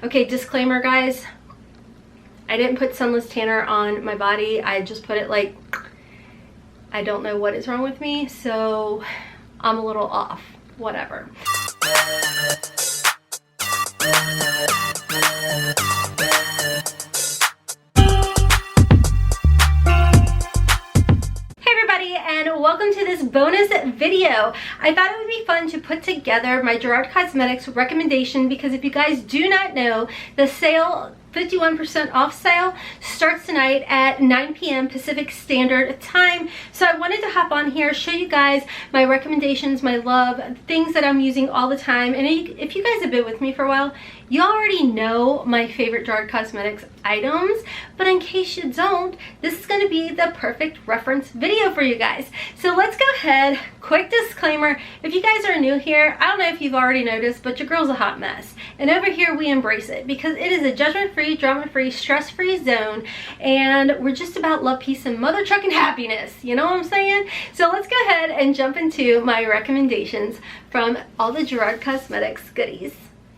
Okay, disclaimer guys, I didn't put sunless tanner on my body. I just put it like, I don't know what is wrong with me, so I'm a little off, whatever. And welcome to this bonus video. I thought it would be fun to put together my Gerard Cosmetics recommendation because if you guys do not know, the sale 51% off sale starts tonight at 9 p.m. Pacific Standard Time. So I wanted to hop on here, show you guys my recommendations, my love, things that I'm using all the time. And if you guys have been with me for a while, you already know my favorite Gerard Cosmetics items. But in case you don't, this is going to be the perfect reference video for you guys. So let's go ahead. Quick disclaimer, if you guys are new here, I don't know if you've already noticed, but your girl's a hot mess. And over here we embrace it because it is a judgment-free, drama-free, stress-free zone, and we're just about love, peace, and mother trucking happiness. You know what I'm saying? So let's go ahead and jump into my recommendations from all the Gerard Cosmetics goodies.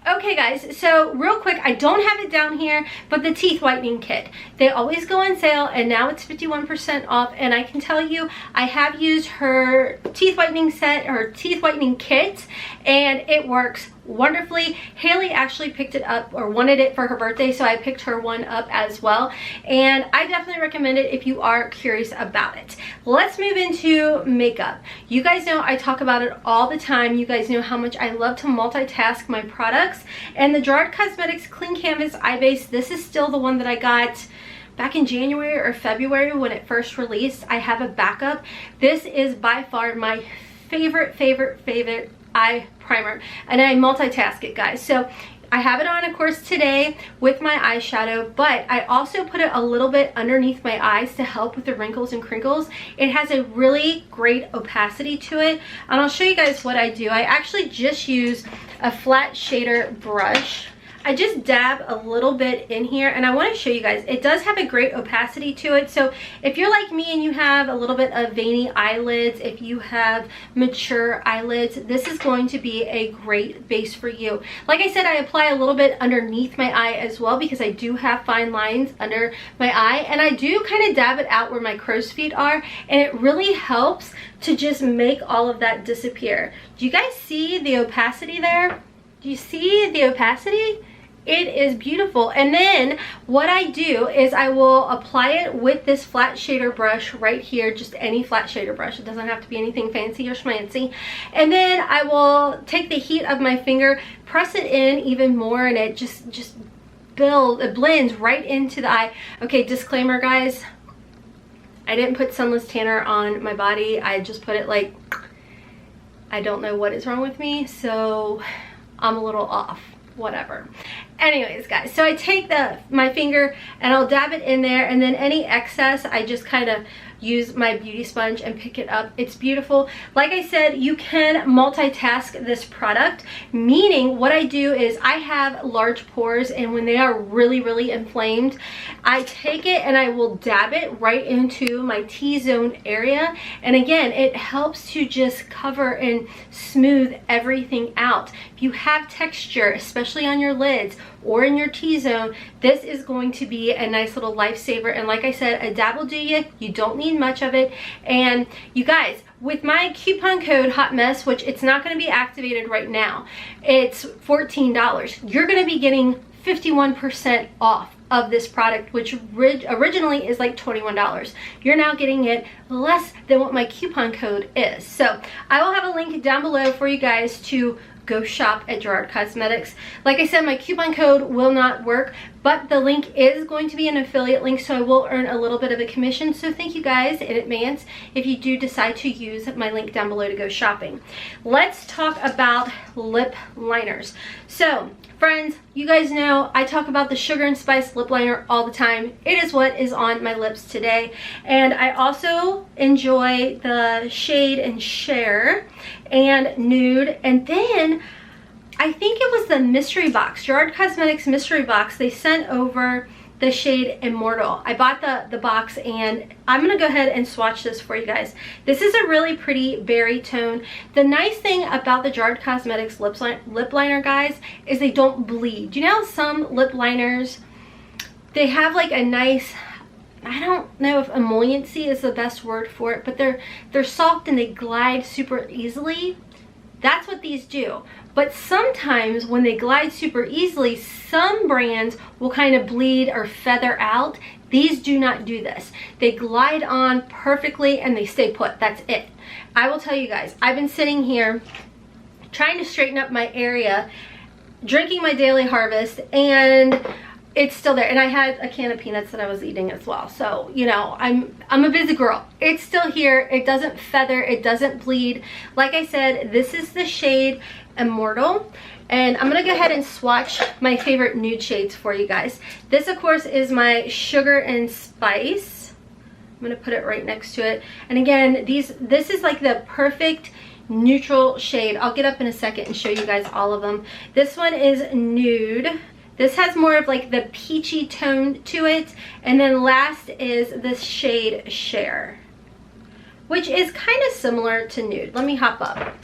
Okay guys, so real quick, I don't have it down here, but the teeth whitening kit. They always go on sale and now it's 51% off, and I can tell you I have used her teeth whitening set, her teeth whitening kit, and it works wonderfully. Haley actually picked it up or wanted it for her birthday, so I picked her one up as well, and I definitely recommend it if you are curious about it. Let's move into makeup. You guys know I talk about it all the time. You guys know how much I love to multitask my products, and the Gerard Cosmetics Clean Canvas Eye Base, this is still the one that I got back in January or February when it first released. I have a backup. This is by far my favorite eye primer, and I multitask it, guys. So I have it on, of course, today with my eyeshadow, but I also put it a little bit underneath my eyes to help with the wrinkles and crinkles. It has a really great opacity to it, and I'll show you guys what I do. I actually just use a flat shader brush. I just dab a little bit in here, and I want to show you guys, it does have a great opacity to it. So if you're like me and you have a little bit of veiny eyelids, if you have mature eyelids, this is going to be a great base for you. Like I said, I apply a little bit underneath my eye as well because I do have fine lines under my eye, and I do kind of dab it out where my crow's feet are, and it really helps to just make all of that disappear. Do you guys see the opacity there? Do you see the opacity? It is beautiful. And then what I do is I will apply it with this flat shader brush right here, just any flat shader brush. It doesn't have to be anything fancy or schmancy. And then I will take the heat of my finger, press it in even more, and it just it blends right into the eye. Okay, disclaimer guys, I didn't put sunless tanner on my body. I just put it like, I don't know what is wrong with me, so I'm a little off, whatever. Anyways guys, so I take my finger and I'll dab it in there, and then any excess I just kind of use my beauty sponge and pick it up. It's beautiful. Like I said, you can multitask this product, meaning what I do is I have large pores, and when they are really inflamed, I take it and I will dab it right into my T-zone area, and again, it helps to just cover and smooth everything out. If you have texture, especially on your lids or in your T-zone, this is going to be a nice little lifesaver. And like I said, a dab will do you. You don't need much of it. And you guys, with my coupon code HOTMESS, which it's not going to be activated right now, it's $14. You're going to be getting 51% off of this product, which originally is like $21. You're now getting it less than what my coupon code is. So I will have a link down below for you guys to go shop at Gerard Cosmetics. Like I said, my coupon code will not work, but the link is going to be an affiliate link, so I will earn a little bit of a commission. So thank you guys in advance if you do decide to use my link down below to go shopping. Let's talk about lip liners. So friends, you guys know I talk about the Sugar and Spice lip liner all the time. It is what is on my lips today, and I also enjoy the shade and CHER and Nude, and then I think it was the mystery box, Gerard Cosmetics mystery box. They sent over the shade Immortal. I bought the box, and I'm gonna go ahead and swatch this for you guys. This is a really pretty berry tone. The nice thing about the Gerard Cosmetics lip liner, guys, is they don't bleed. You know how some lip liners, they have like a nice, I don't know if emolliency is the best word for it, but they're soft and they glide super easily. That's what these do. But sometimes when they glide super easily, some brands will kind of bleed or feather out. These do not do this. They glide on perfectly and they stay put. That's it. I will tell you guys, I've been sitting here trying to straighten up my area, drinking my daily harvest, and it's still there. And I had a can of peanuts that I was eating as well. So, you know, I'm a busy girl. It's still here. It doesn't feather. It doesn't bleed. Like I said, this is the shade Immortal. And I'm going to go ahead and swatch my favorite nude shades for you guys. This, of course, is my Sugar and Spice. I'm going to put it right next to it. And again, this is like the perfect neutral shade. I'll get up in a second and show you guys all of them. This one is Nude. This has more of like the peachy tone to it. And then last is this shade CHER, which is kind of similar to Nude. Let me hop up.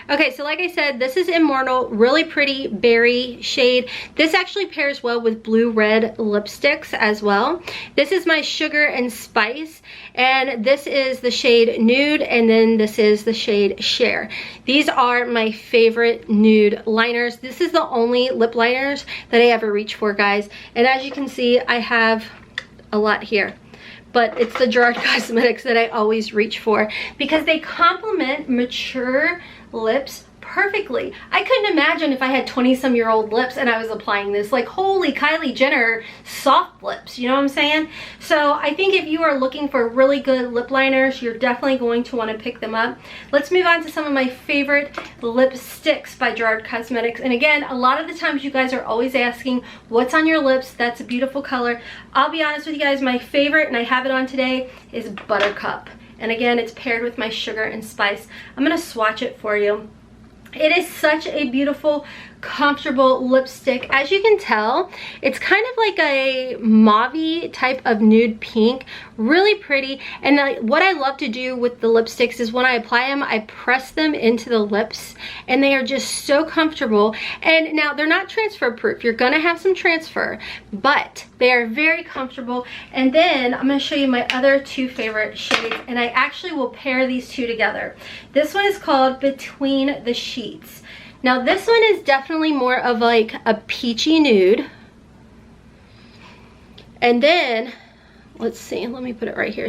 Okay, so like I said, this is Immortal, really pretty berry shade. This actually pairs well with blue-red lipsticks as well. This is my Sugar and Spice, and this is the shade Nude, and then this is the shade CHER. These are my favorite nude liners. This is the only lip liners that I ever reach for, guys. And as you can see, I have a lot here. But it's the Gerard Cosmetics that I always reach for because they complement mature lips perfectly. I couldn't imagine if I had 20-some-year-old lips and I was applying this. Like, holy Kylie Jenner soft lips, you know what I'm saying? So I think if you are looking for really good lip liners, you're definitely going to want to pick them up. Let's move on to some of my favorite lipsticks by Gerard Cosmetics. And again, a lot of the times you guys are always asking, what's on your lips? That's a beautiful color. I'll be honest with you guys, my favorite, and I have it on today, is Buttercup. And again, it's paired with my Sugar and Spice. I'm going to swatch it for you. It is such a beautiful, comfortable lipstick. As you can tell, it's kind of like a mauve-y type of nude pink. Really pretty. And what I love to do with the lipsticks is when I apply them, I press them into the lips, and they are just so comfortable. And now they're not transfer proof. You're gonna have some transfer, but they are very comfortable. And then I'm gonna show you my other two favorite shades, and I actually will pair these two together. This one is called Between the Sheets. Now this one is definitely more of like a peachy nude. And then, let's see, let me put it right here.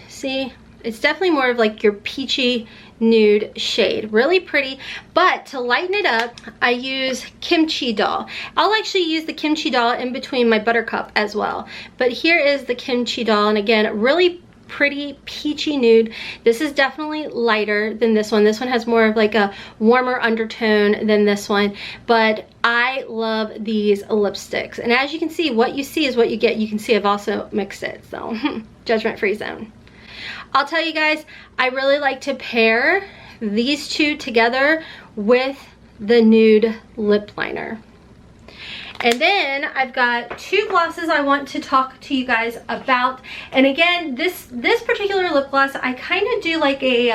See, it's definitely more of like your peachy nude shade. Really pretty, but to lighten it up, I use Kimchi Doll. I'll actually use the Kimchi Doll in between my Buttercup as well. But here is the Kimchi Doll, and again, really pretty peachy nude. This is definitely lighter than this one. This one has more of like a warmer undertone than this one, but I love these lipsticks. And as you can see, what you see is what you get. You can see I've also mixed it, so judgment free zone. I'll tell you guys, I really like to pair these two together with the nude lip liner. And then I've got two glosses I want to talk to you guys about. And again, this particular lip gloss, I kind of do like a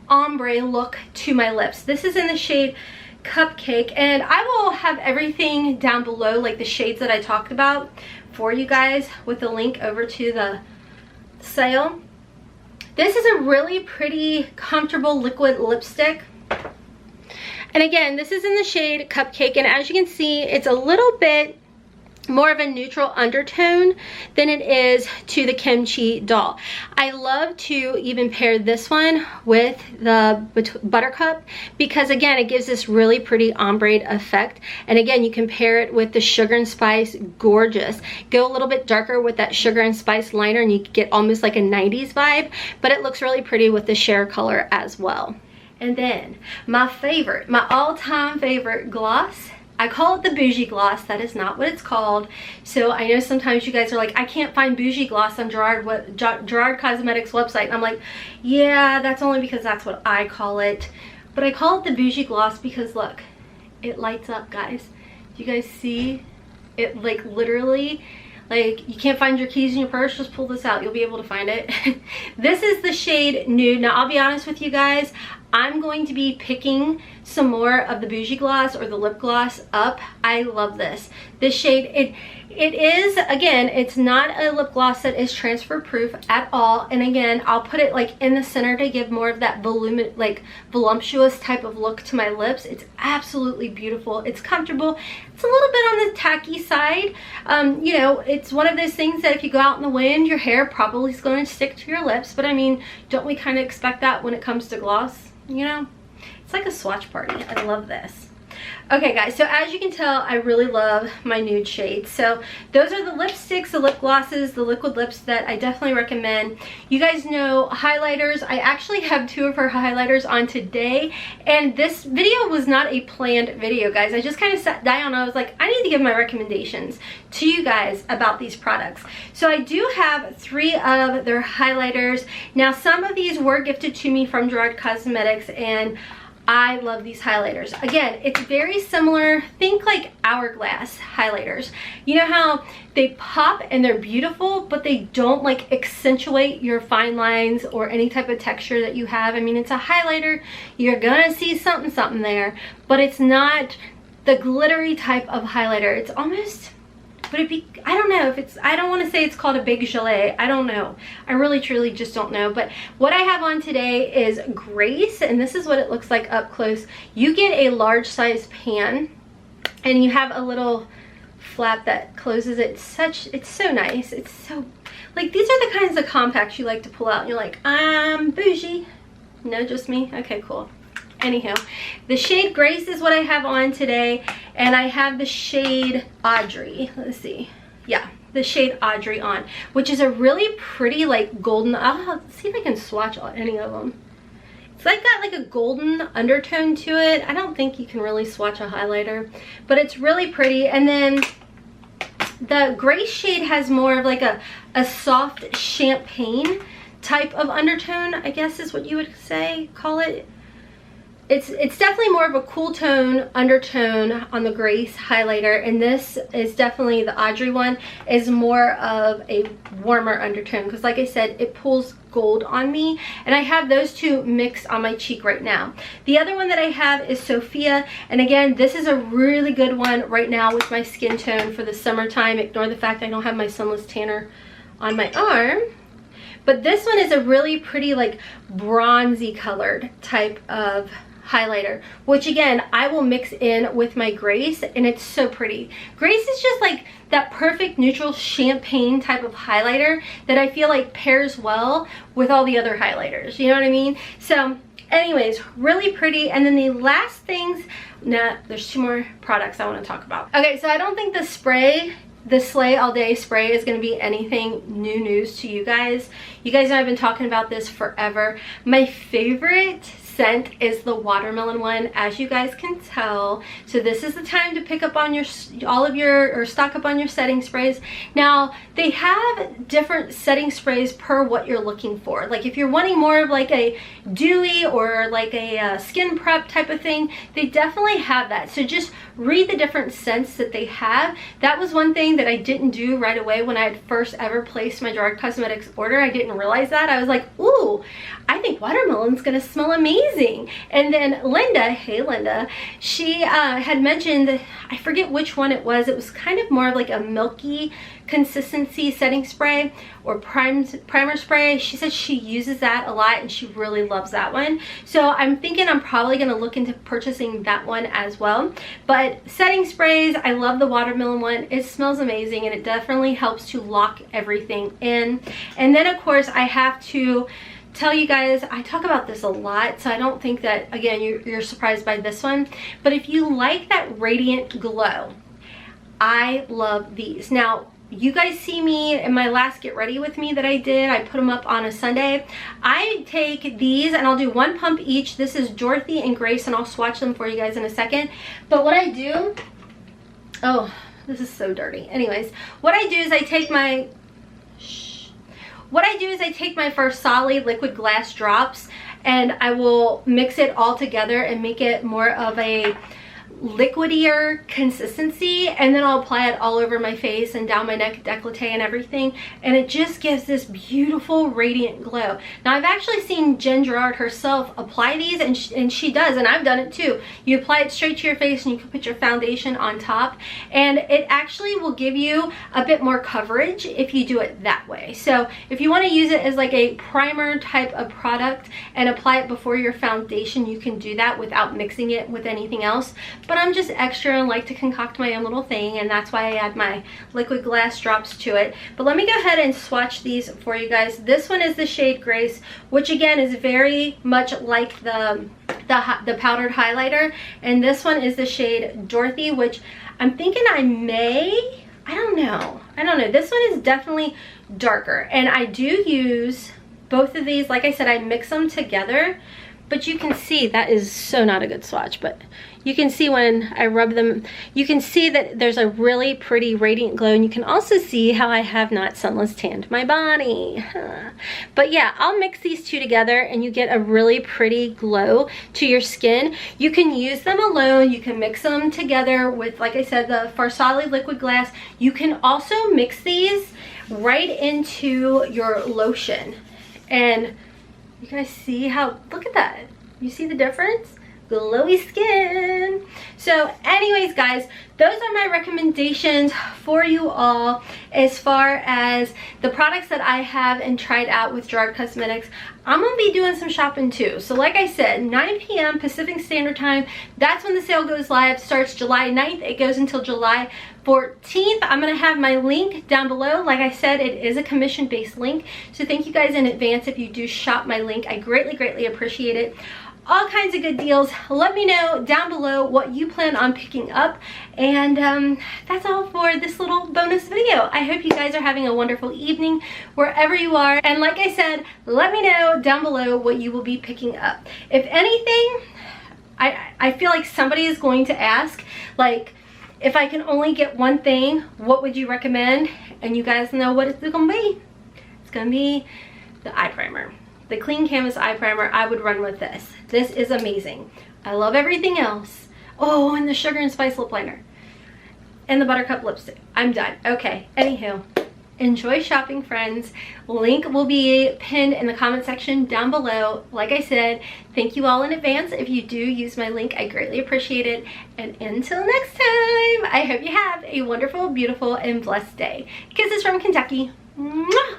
ombre look to my lips. This is in the shade Cupcake, and I will have everything down below, like the shades that I talked about, for you guys with the link over to the sale. This is a really pretty, comfortable liquid lipstick. And again, this is in the shade Cupcake, and as you can see, it's a little bit more of a neutral undertone than it is to the Kimchi Doll. I love to even pair this one with the Buttercup because again, it gives this really pretty ombre effect. And again, you can pair it with the Sugar and Spice, gorgeous. Go a little bit darker with that Sugar and Spice liner and you get almost like a 90s vibe, but it looks really pretty with the CHER color as well. And then my favorite, my all-time favorite gloss, I call it the Bougie Gloss. That is not what it's called. So I know sometimes you guys are like, I can't find Bougie Gloss on Gerard Cosmetics website. And I'm like, yeah, that's only because that's what I call it. But I call it the Bougie Gloss because look, it lights up, guys. Do you guys see It like literally, like you can't find your keys in your purse, just pull this out, you'll be able to find it. This is the shade Nude. Now I'll be honest with you guys, I'm going to be picking some more of the Bougie Gloss or the lip gloss up. I love this. This shade, it is, again, it's not a lip gloss that is transfer proof at all. And again, I'll put it like in the center to give more of that voluptuous type of look to my lips. It's absolutely beautiful. It's comfortable. It's a little bit on the tacky side. You know, it's one of those things that if you go out in the wind, your hair probably is going to stick to your lips. But I mean, don't we kind of expect that when it comes to gloss? You know, it's like a swatch party. I love this. Okay guys, so as you can tell, I really love my nude shades. So those are the lipsticks, the lip glosses, the liquid lips that I definitely recommend. You guys know highlighters. I actually have 2 of her highlighters on today, and this video was not a planned video, guys. I just kind of sat down and I was like, I need to give my recommendations to you guys about these products. So I do have 3 of their highlighters. Now some of these were gifted to me from Gerard Cosmetics, and I love these highlighters. Again, it's very similar, think like Hourglass highlighters. You know how they pop and they're beautiful, but they don't like accentuate your fine lines or any type of texture that you have. I mean, it's a highlighter, you're gonna see something there, but it's not the glittery type of highlighter. It's almost, would it be, I don't know if it's, I don't want to say it's called a big gelée. I don't know. I really truly just don't know. But what I have on today is Grace, and this is what it looks like up close. You get a large size pan, and you have a little flap that closes it. It's so nice. It's so, like, these are the kinds of compacts you like to pull out and you're like, I'm bougie. No, just me? Okay, cool. Anyhow, the shade Grace is what I have on today, and I have the shade Audrey. Let's see. Yeah, the shade Audrey on, which is a really pretty like golden. I'll see if I can swatch any of them. It's like got like a golden undertone to it. I don't think you can really swatch a highlighter, but it's really pretty. And then the Grace shade has more of like a soft champagne type of undertone, I guess is what you would say, call it. It's definitely more of a cool tone undertone on the Grace highlighter, and this is definitely, the Audrey one is more of a warmer undertone, because like I said, it pulls gold on me, and I have those 2 mixed on my cheek right now. The other one that I have is Sophia, and again, this is a really good one right now with my skin tone for the summertime. Ignore the fact I don't have my sunless tanner on my arm. But this one is a really pretty like bronzy colored type of highlighter, which again I will mix in with my Grace, and it's so pretty. Grace is just like that perfect neutral champagne type of highlighter that I feel like pairs well with all the other highlighters, you know what I mean? So anyways, really pretty. And then the last things, nah, there's 2 more products I want to talk about. Okay, so I don't think the spray, the Slay All Day spray, is going to be anything new news to you guys. You guys know I've been talking about this forever. My favorite scent is the watermelon one, as you guys can tell. So this is the time to pick up on your stock up on your setting sprays. Now they have different setting sprays per what you're looking for. Like if you're wanting more of like a dewy or like a skin prep type of thing, they definitely have that. So just read the different scents that they have. That was one thing that I didn't do right away when I had first ever placed my Gerard Cosmetics order. I didn't realize that. I was like, ooh, I think watermelon's gonna smell amazing. And then Linda, hey Linda, she had mentioned, I forget which one it was kind of more of like a milky consistency setting spray or primer spray. She said she uses that a lot and she really loves that one. So I'm thinking I'm probably going to look into purchasing that one as well. But setting sprays, I love the watermelon one. It smells amazing and it definitely helps to lock everything in. And then of course I have to tell you guys, I talk about this a lot, so I don't think that, again, you're surprised by this one. But if you like that radiant glow, I love these. Now, you guys see me in my last Get Ready With Me that I did. I put them up on a Sunday. I take these and I'll do 1 pump each. This is Dorothy and Grace, and I'll swatch them for you guys in a second. But what I do, oh, this is so dirty. Anyways, what I do is I take my First Solid Liquid Glass drops and I will mix it all together and make it more of a liquidier consistency, and then I'll apply it all over my face and down my neck, décolleté, and everything, and it just gives this beautiful radiant glow. Now I've actually seen Jen Gerard herself apply these, and she does, and I've done it too. You apply it straight to your face and you can put your foundation on top, and it actually will give you a bit more coverage if you do it that way. So if you want to use it as like a primer type of product and apply it before your foundation, you can do that without mixing it with anything else. But I'm just extra and like to concoct my own little thing, and that's why I add my liquid glass drops to it. But let me go ahead and swatch these for you guys. This one is the shade Grace, which again is very much like the powdered highlighter, and this one is the shade Dorothy, which I'm thinking I don't know. This one is definitely darker, and I do use both of these. Like I said, I mix them together, but you can see that is so not a good swatch, but you can see when I rub them, you can see that there's a really pretty radiant glow, and you can also see how I have not sunless tanned my body. But yeah, I'll mix these two together and you get a really pretty glow to your skin. You can use them alone, you can mix them together with, like I said, the Farsali liquid glass. You can also mix these right into your lotion, and you guys see how, look at that, you see the difference? Glowy skin. So anyways guys, those are my recommendations for you all as far as the products that I have and tried out with Gerard Cosmetics. I'm gonna be doing some shopping too. So like I said, 9 p.m. Pacific Standard Time, that's when the sale goes live. Starts July 9th, it goes until July 14th. I'm gonna have my link down below. Like I said, it is a commission-based link, so thank you guys in advance if you do shop my link. I greatly appreciate it. All kinds of good deals. Let me know down below what you plan on picking up, and that's all for this little bonus video. I hope you guys are having a wonderful evening wherever you are, and like I said, let me know down below what you will be picking up. If anything, I feel like somebody is going to ask, like, if I can only get one thing, what would you recommend? And you guys know what it's gonna be. It's gonna be the eye primer. The Clean Canvas eye primer. I would run with this. This is amazing. I love everything else. Oh, and the Sugar and Spice lip liner. And the Buttercup lipstick. I'm done. Okay, anywho. Enjoy shopping, friends. Link will be pinned in the comment section down below. Like I said, thank you all in advance. If you do use my link, I greatly appreciate it. And until next time, I hope you have a wonderful, beautiful, and blessed day. Kisses from Kentucky. Mwah!